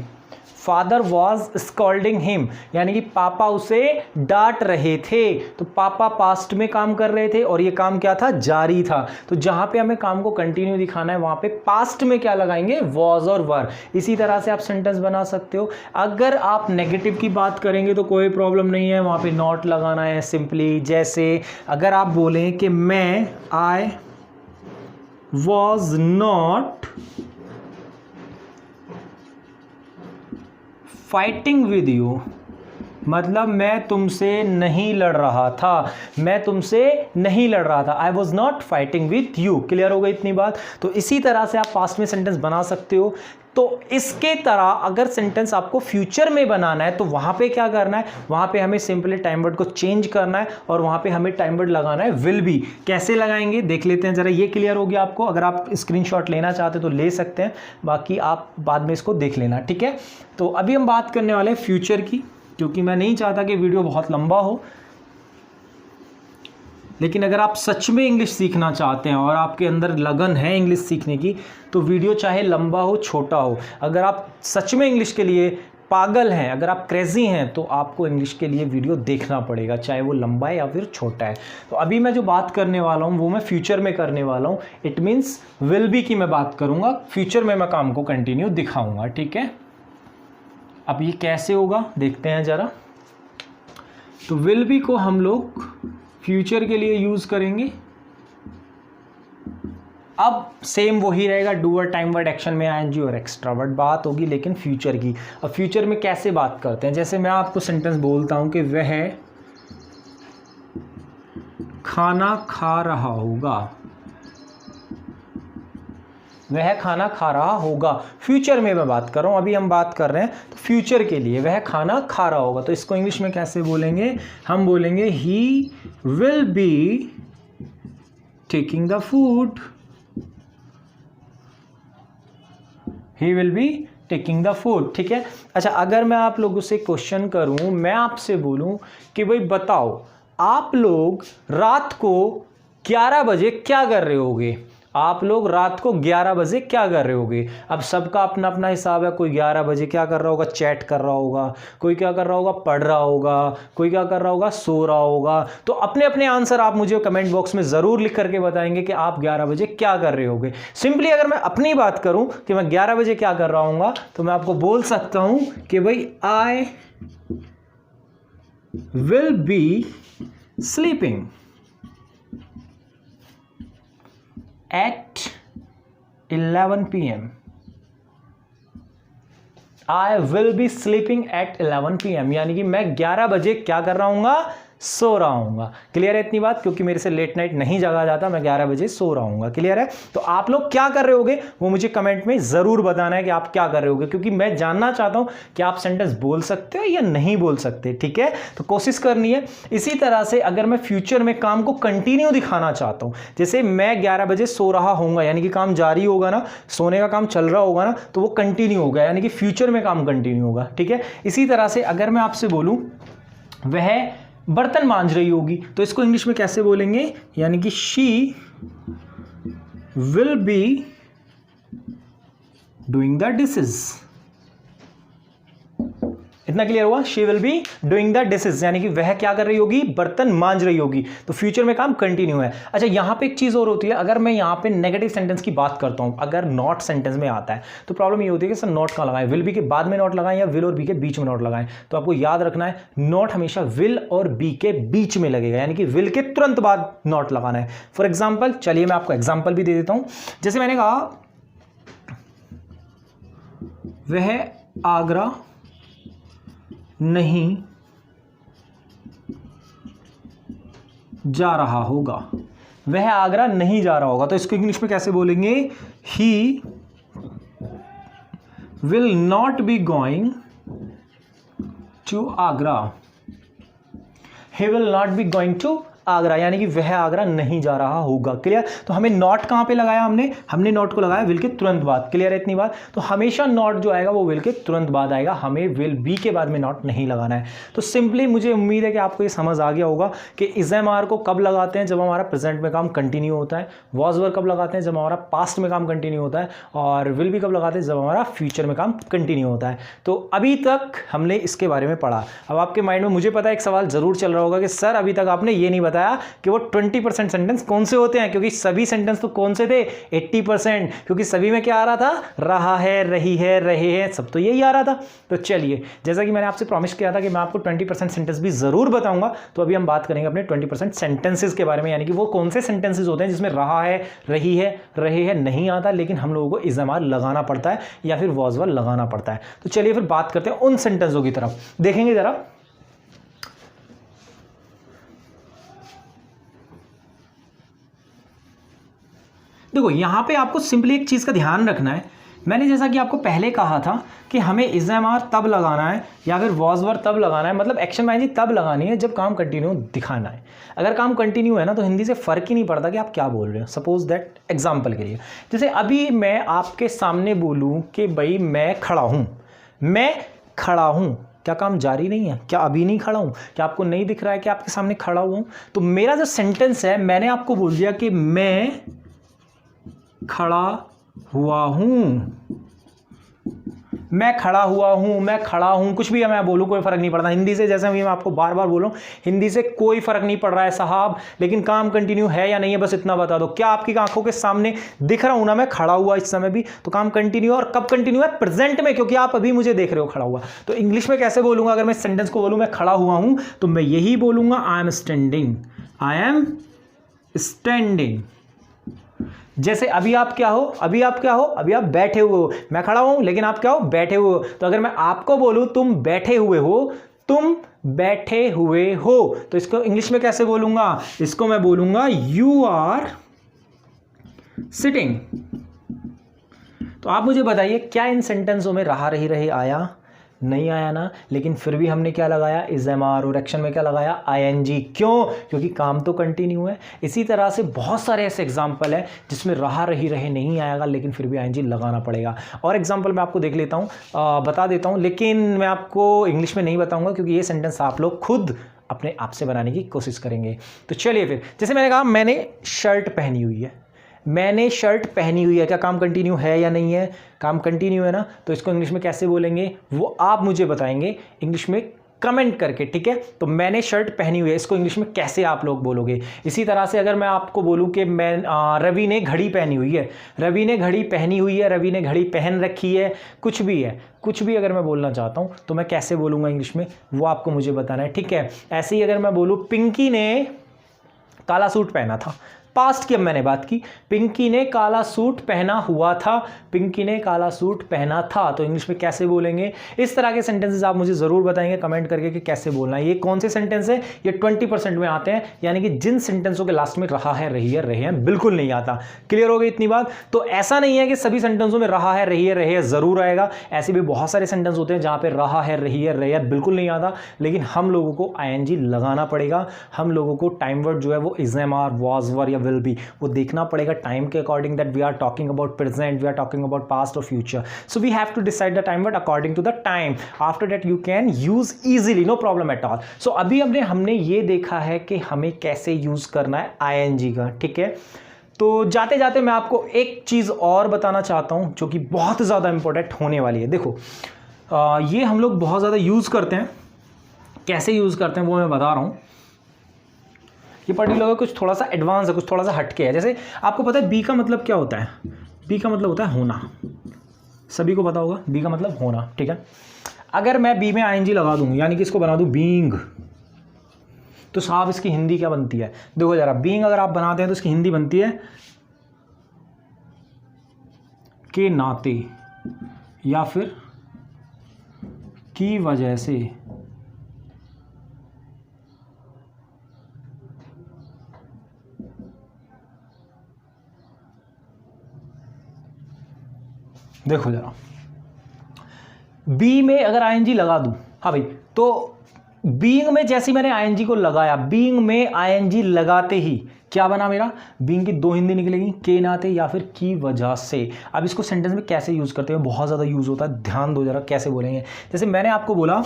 father was scolding him, यानी कि पापा उसे डांट रहे थे। तो पापा पास्ट में काम कर रहे थे और ये काम क्या था, जारी था। तो जहां पे हमें काम को कंटिन्यू दिखाना है वहां पे पास्ट में क्या लगाएंगे, वॉज और वर। इसी तरह से आप सेंटेंस बना सकते हो। अगर आप नेगेटिव की बात करेंगे तो कोई प्रॉब्लम नहीं है, वहां पे नॉट लगाना है सिंपली। जैसे अगर आप बोलें कि मैं I was not fighting with you, मतलब मैं तुमसे नहीं लड़ रहा था, मैं तुमसे नहीं लड़ रहा था। I was not fighting with you. Clear हो गई इतनी बात। तो इसी तरह से आप पास्ट में सेंटेंस बना सकते हो। तो इसके तरह अगर सेंटेंस आपको फ्यूचर में बनाना है तो वहां पे क्या करना है, वहां पे हमें सिंपली टाइम वर्ड को चेंज करना है और वहां पे हमें टाइम वर्ड लगाना है विल बी। कैसे लगाएंगे देख लेते हैं जरा, ये क्लियर हो गया आपको। अगर आप स्क्रीनशॉट लेना चाहते तो ले सकते हैं, बाकी आप बाद में इसको देख लेना। ठीक है, तो अभी हम बात करने वाले हैं फ्यूचर की, क्योंकि मैं नहीं चाहता कि वीडियो बहुत लंबा हो। लेकिन अगर आप सच में इंग्लिश सीखना चाहते हैं और आपके अंदर लगन है इंग्लिश सीखने की, तो वीडियो चाहे लंबा हो छोटा हो, अगर आप सच में इंग्लिश के लिए पागल हैं, अगर आप क्रेजी हैं, तो आपको इंग्लिश के लिए वीडियो देखना पड़ेगा, चाहे वो लंबा है या फिर छोटा है। तो अभी मैं जो बात करने वाला हूँ वो मैं फ्यूचर में करने वाला हूँ। इट मीन्स विल बी की मैं बात करूँगा, फ्यूचर में मैं काम को कंटिन्यू दिखाऊँगा। ठीक है, अब ये कैसे होगा देखते हैं ज़रा। तो विल बी को हम लोग फ्यूचर के लिए यूज़ करेंगे। अब सेम वही रहेगा, डूअर, टाइम वर्ड, एक्शन में आईएनजी और एक्स्ट्रा वर्ड बात होगी, लेकिन फ्यूचर की। अब फ्यूचर में कैसे बात करते हैं, जैसे मैं आपको सेंटेंस बोलता हूं कि वह खाना खा रहा होगा, वह खाना खा रहा होगा। फ्यूचर में मैं बात कर रहा हूं, अभी हम बात कर रहे हैं तो फ्यूचर के लिए, वह खाना खा रहा होगा। तो इसको इंग्लिश में कैसे बोलेंगे, हम बोलेंगे he will be taking the food, he will be taking the food. ठीक है, अच्छा अगर मैं आप लोगों से क्वेश्चन करूं, मैं आपसे बोलूं कि भाई बताओ आप लोग रात को 11 बजे क्या कर रहे होगे, आप लोग रात को 11 बजे क्या कर रहे होगे। अब सबका अपना अपना हिसाब है, कोई 11 बजे क्या कर रहा होगा, चैट कर रहा होगा, कोई क्या कर रहा होगा, पढ़ रहा होगा, कोई क्या कर रहा होगा, सो रहा होगा। तो अपने अपने आंसर आप मुझे कमेंट बॉक्स में ज़रूर लिख करके बताएंगे कि आप 11 बजे क्या कर रहे होगे। सिंपली अगर मैं अपनी बात करूं कि मैं 11 बजे क्या कर रहा हूँ, तो मैं आपको बोल सकता हूं कि भाई I will be sleeping at 11 PM. I will be sleeping at 11 PM, यानी कि मैं 11 बजे क्या कर रहा हूँगा, सो रहा हूँगा। क्लियर है इतनी बात, क्योंकि मेरे से लेट नाइट नहीं जगा जाता, मैं 11 बजे सो रहा हूँगा। क्लियर है, तो आप लोग क्या कर रहे होगे वो मुझे कमेंट में ज़रूर बताना है कि आप क्या कर रहे होगे, क्योंकि मैं जानना चाहता हूँ कि आप सेंटेंस बोल सकते हो या नहीं बोल सकते। ठीक है, तो कोशिश करनी है। इसी तरह से अगर मैं फ्यूचर में काम को कंटिन्यू दिखाना चाहता हूँ, जैसे मैं 11 बजे सो रहा हूँगा, यानी कि काम जारी होगा ना, सोने का काम चल रहा होगा ना, तो वो कंटिन्यू होगा, यानी कि फ्यूचर में काम कंटिन्यू होगा। ठीक है, इसी तरह से अगर मैं आपसे बोलूँ वह बर्तन मांज रही होगी, तो इसको इंग्लिश में कैसे बोलेंगे, यानी कि she will be doing the dishes. इतना क्लियर हुआ, she will be doing the dishes, यानी कि वह क्या कर रही होगी, बर्तन मांज रही होगी। तो फ्यूचर में काम कंटिन्यू है। अच्छा यहां पे एक चीज और होती है, अगर मैं यहां पे नेगेटिव सेंटेंस की बात करता हूं, अगर नॉट सेंटेंस में आता है तो प्रॉब्लम ये होती है कि सर नॉट कहां लगाएं, विल बी के बाद में नॉट लगाएं या विल और बी के बीच में नॉट लगाएं। तो आपको याद रखना है नॉट हमेशा विल और बी के बीच में लगेगा, यानी कि विल के तुरंत बाद नॉट लगाना है। फॉर एग्जाम्पल, चलिए मैं आपको एग्जाम्पल भी दे देता हूं। जैसे मैंने कहा वह आगरा नहीं जा रहा होगा, वह आगरा नहीं जा रहा होगा। तो इसको इंग्लिश में कैसे बोलेंगे, he will not be going to Agra, he will not be going to Agra, यानी कि वह आगरा नहीं जा रहा होगा। क्लियर? तो हमें नॉट कहां पे लगाया, हमने नॉट को लगाया विल के तुरंत बाद। क्लियर है इतनी बात? तो हमेशा नॉट जो आएगा वो विल के तुरंत बाद आएगा, हमें विल बी के बाद में नॉट नहीं लगाना है। तो सिंपली मुझे उम्मीद है कि आपको ये समझ आ गया होगा कि इज एम आर को कब लगाते हैं, जब हमारा प्रेजेंट में काम कंटिन्यू होता है, वॉज वर कब लगाते हैं, जब हमारा पास्ट में काम कंटिन्यू होता है, और विल भी कब लगाते हैं, जब हमारा फ्यूचर में काम कंटिन्यू होता है। तो अभी तक हमने इसके बारे में पढ़ा। अब आपके माइंड में मुझे पता है एक सवाल जरूर चल रहा होगा कि सर अभी तक आपने ये नहीं बताया कि वो 20% सेंटेंस कौन से होते हैं, क्योंकि सभी सेंटेंस तो कौन से थे, 80%, क्योंकि सभी में क्या आ रहा था, रहा है, रही है, रहे हैं, सब तो यही आ रहा था। तो चलिए, जैसा कि मैंने आपसे प्रॉमिस किया था कि मैं आपको 20% सेंटेंस भी जरूर बताऊंगा, तो अभी हम बात करेंगे अपने 20% सेंटेंसेस के बारे में, यानी कि वो कौन से सेंटेंसेस होते हैं जिसमें रहा है, रही है, रहे हैं नहीं आता, लेकिन हम लोगों को इज एम आर लगाना पड़ता है या फिर वॉज वर लगाना पड़ता है। तो चलिए फिर बात करते हैं उन सेंटेंसों की तरफ। देखेंगे जरा, देखो यहां पे आपको सिंपली एक चीज का ध्यान रखना है। मैंने जैसा कि आपको पहले कहा था कि हमें इज एम आर तब लगाना है या फिर वॉज वर तब लगाना है, मतलब एक्शन वाइज तब लगानी है जब काम कंटिन्यू दिखाना है। अगर काम कंटिन्यू है ना तो हिंदी से फर्क ही नहीं पड़ता कि आप क्या बोल रहे हो। सपोज दैट एग्जांपल के लिए, जैसे अभी मैं आपके सामने बोलूं कि भाई मैं खड़ा हूं, मैं खड़ा हूं, क्या काम जारी नहीं है? क्या अभी नहीं खड़ा हूं? क्या आपको नहीं दिख रहा है कि आपके सामने खड़ा हुआ हूं? तो मेरा जो सेंटेंस है, मैंने आपको बोल दिया कि मैं खड़ा हुआ हूं, मैं खड़ा हुआ हूं, मैं खड़ा हूं, कुछ भी मैं बोलूं कोई फर्क नहीं पड़ता। हिंदी से, जैसे मैं आपको बार बार बोलूं, हिंदी से कोई फर्क नहीं पड़ रहा है साहब, लेकिन काम कंटिन्यू है या नहीं है बस इतना बता दो। क्या आपकी आंखों के सामने दिख रहा हूं ना मैं खड़ा हुआ इस समय भी? तो काम कंटिन्यू, और कब कंटिन्यू है? प्रेजेंट में, क्योंकि आप अभी मुझे देख रहे हो खड़ा हुआ। तो इंग्लिश में कैसे बोलूंगा? अगर मैं सेंटेंस को बोलूं मैं खड़ा हुआ हूं, तो मैं यही बोलूंगा, I am standing, I am standing. जैसे अभी आप क्या हो, अभी आप क्या हो, अभी आप बैठे हुए हो, मैं खड़ा हूं लेकिन आप क्या हो, बैठे हुए हो। तो अगर मैं आपको बोलूं तुम बैठे हुए हो, तुम बैठे हुए हो, तो इसको इंग्लिश में कैसे बोलूंगा? इसको मैं बोलूंगा यू आर सिटिंग। तो आप मुझे बताइए, क्या इन सेंटेंसों में रहा, रही, रहे आया? नहीं आया ना, लेकिन फिर भी हमने क्या लगाया? इज एम आर, और एक्शन में क्या लगाया? आईएनजी। क्यों? क्योंकि काम तो कंटिन्यू है। इसी तरह से बहुत सारे ऐसे एग्जाम्पल है जिसमें रहा, रही, रहे नहीं आएगा, लेकिन फिर भी आईएनजी लगाना पड़ेगा। और एग्जाम्पल मैं आपको देख लेता हूँ, बता देता हूँ, लेकिन मैं आपको इंग्लिश में नहीं बताऊंगा क्योंकि ये सेंटेंस आप लोग खुद अपने आप से बनाने की कोशिश करेंगे। तो चलिए फिर, जैसे मैंने कहा मैंने शर्ट पहनी हुई है, मैंने शर्ट पहनी हुई है, क्या काम कंटिन्यू है या नहीं है? काम कंटिन्यू है ना, तो इसको इंग्लिश में कैसे बोलेंगे वो आप मुझे बताएंगे इंग्लिश में कमेंट करके, ठीक है? तो मैंने शर्ट पहनी हुई है, इसको इंग्लिश में कैसे आप लोग बोलोगे? इसी तरह से अगर मैं आपको बोलूं कि मैं रवि ने घड़ी पहनी हुई है, रवि ने घड़ी पहनी हुई है, रवि ने घड़ी पहन रखी है, कुछ भी है, कुछ भी अगर मैं बोलना चाहता हूं तो मैं कैसे बोलूंगा इंग्लिश में, वो आपको मुझे बताना है, ठीक है? ऐसे ही अगर मैं बोलूं पिंकी ने काला सूट पहना था, पास्ट की अब मैंने बात की, पिंकी ने काला सूट पहना हुआ था, पिंकी ने काला सूट पहना था, तो इंग्लिश में कैसे बोलेंगे? इस तरह के सेंटेंसेस आप मुझे जरूर बताएंगे कमेंट करके कि कैसे बोलना है। ये कौन से सेंटेंस है? ये 20% में आते हैं, यानी कि जिन सेंटेंसों के लास्ट में रहा है, रही है, रहे हैं बिल्कुल नहीं आता। क्लियर हो गई इतनी बात? तो ऐसा नहीं है कि सभी सेंटेंसों में रहा है, रही है, रहे है जरूर आएगा। ऐसे भी बहुत सारे सेंटेंस होते हैं जहां पे रहा है, रही है, रहे है बिल्कुल नहीं आता, लेकिन हम लोगों को आईएनजी लगाना पड़ेगा। हम लोगों को टाइम वर्ड जो है वो is am are, was were या विल बी, वो देखना पड़ेगा टाइम के according, that we are talking about present, we are talking about past और future, so we have to decide the time word according to the time. After that you can use easily, no problem at all. So अभी हमने ये देखा है कि हमें कैसे यूज करना है आईएनजी का, ठीक है? तो जाते जाते मैं आपको एक चीज और बताना चाहता हूं जो कि बहुत ज्यादा इंपॉर्टेंट होने वाली है। देखो ये हम लोग बहुत ज्यादा यूज करते हैं, कैसे यूज करते हैं वो मैं बता रहा हूं। ये पर्टिकुलर कुछ थोड़ा सा एडवांस है, कुछ थोड़ा सा हटके है। जैसे आपको पता है बी का मतलब क्या होता है? बी का मतलब होता है होना, सभी को पता होगा बी का मतलब होना, ठीक है? अगर मैं बी में आईएनजी लगा दूं, यानी कि इसको बना दूं बीइंग, तो साहब इसकी हिंदी क्या बनती है? देखो जरा, बीइंग अगर आप बनाते हैं तो इसकी हिंदी बनती है के नाते या फिर की वजह से। देखो जरा, बी में अगर आईएनजी लगा दूं, हाँ भाई, तो बीइंग में जैसे मैंने आईएनजी को लगाया, बीइंग में आईएनजी लगाते ही क्या बना मेरा, बीइंग की दो हिंदी निकलेगी, के नाते या फिर की वजह से। अब इसको सेंटेंस में कैसे यूज़ करते हैं, बहुत ज़्यादा यूज़ होता है, ध्यान दो जरा कैसे बोलेंगे। जैसे मैंने आपको बोला,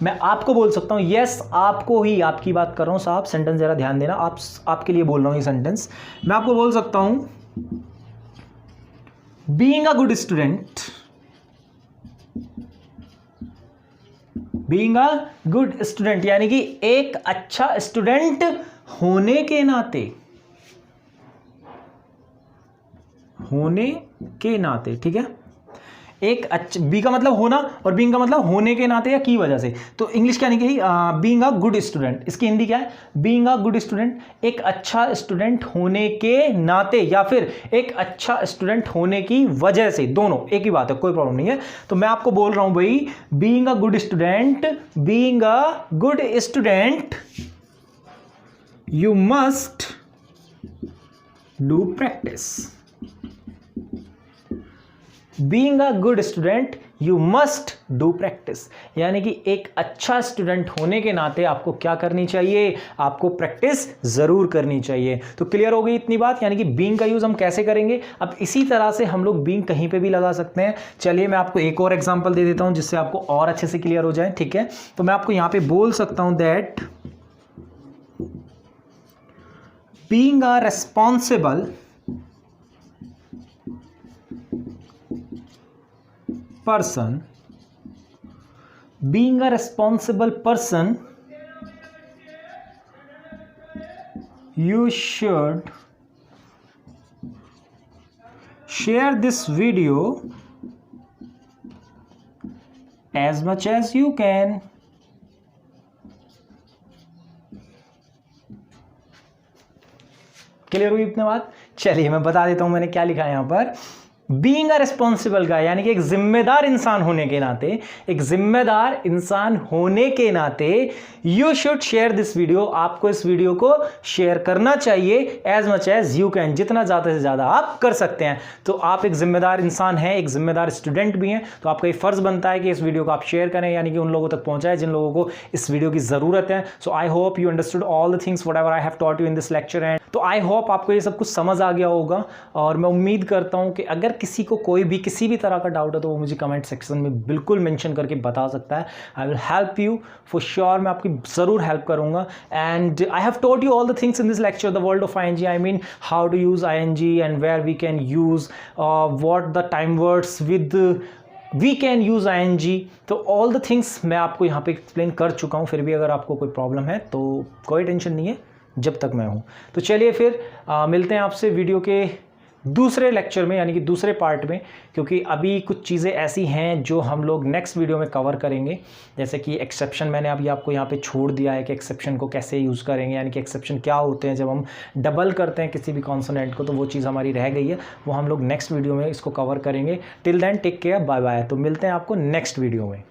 मैं आपको बोल सकता हूँ, यस आपको ही, आपकी बात कर रहा हूँ साहब, सेंटेंस जरा ध्यान देना, आपके लिए बोल रहा हूँ ये सेंटेंस। मैं आपको बोल सकता हूँ being a good student, being a good student यानी कि एक अच्छा स्टूडेंट होने के नाते, होने के नाते, ठीक है। एक अच्छा, बी का मतलब होना और बीइंग का मतलब होने के नाते या की वजह से। तो इंग्लिश क्या निकलेगी, बीइंग अ गुड स्टूडेंट, इसकी हिंदी क्या है, बीइंग अ गुड स्टूडेंट, एक अच्छा स्टूडेंट होने के नाते या फिर एक अच्छा स्टूडेंट होने की वजह से, दोनों एक ही बात है, कोई प्रॉब्लम नहीं है। तो मैं आपको बोल रहा हूं भाई, being a good student, being a good student you must do practice, being a good student you must do practice, यानी कि एक अच्छा स्टूडेंट होने के नाते आपको क्या करनी चाहिए, आपको प्रैक्टिस जरूर करनी चाहिए। तो क्लियर हो गई इतनी बात, यानी कि बीइंग का यूज हम कैसे करेंगे। अब इसी तरह से हम लोग बीइंग कहीं पे भी लगा सकते हैं। चलिए मैं आपको एक और एग्जांपल दे देता हूं जिससे आपको और अच्छे से क्लियर हो जाए, ठीक है। तो मैं आपको यहां पे बोल सकता हूं that being a responsible person, being a responsible person, you should share this video as much as you can. Clear हुई इतने बात। चलिए मैं बता देता हूं मैंने क्या लिखा है यहां पर। बीइंग अ रिस्पॉन्सिबल गाय यानी कि एक जिम्मेदार इंसान होने के नाते, एक जिम्मेदार इंसान होने के नाते you should share this video, आपको इस वीडियो को शेयर करना चाहिए as much as you can, जितना ज़्यादा से ज़्यादा आप कर सकते हैं। तो आप एक जिम्मेदार इंसान हैं, एक जिम्मेदार स्टूडेंट भी हैं, तो आपका ये फर्ज बनता है कि इस वीडियो को आप शेयर करें, यानी कि उन लोगों तक पहुंचाएं जिन लोगों को इस वीडियो की ज़रूरत है। So I hope you understood all the things whatever I have taught you in this lecture. And तो आई होप आपको ये सब कुछ समझ आ गया होगा, और मैं उम्मीद करता हूँ कि अगर किसी को कोई भी किसी भी तरह का डाउट है तो वो मुझे कमेंट सेक्शन में बिल्कुल मेंशन करके बता सकता है। I will help you for sure, मैं आपकी ज़रूर हेल्प करूंगा। And I have taught you all the things in this lecture, the world of ING, I mean how to use ING and where we can use what the time words with we can use ING. तो ऑल द थिंग्स मैं आपको यहाँ पे एक्सप्लेन कर चुका हूँ। फिर भी अगर आपको कोई प्रॉब्लम है तो कोई टेंशन नहीं है, जब तक मैं हूँ। तो चलिए फिर मिलते हैं आपसे वीडियो के दूसरे लेक्चर में, यानी कि दूसरे पार्ट में, क्योंकि अभी कुछ चीज़ें ऐसी हैं जो हम लोग नेक्स्ट वीडियो में कवर करेंगे। जैसे कि एक्सेप्शन मैंने अभी आपको यहाँ पे छोड़ दिया है कि एक्सेप्शन को कैसे यूज़ करेंगे, यानी कि एक्सेप्शन क्या होते हैं जब हम डबल करते हैं किसी भी कॉन्सोनेंट को, तो वो चीज़ हमारी रह गई है, वो हम लोग नेक्स्ट वीडियो में इसको कवर करेंगे। Till then take care, bye bye. तो मिलते हैं आपको नेक्स्ट वीडियो में।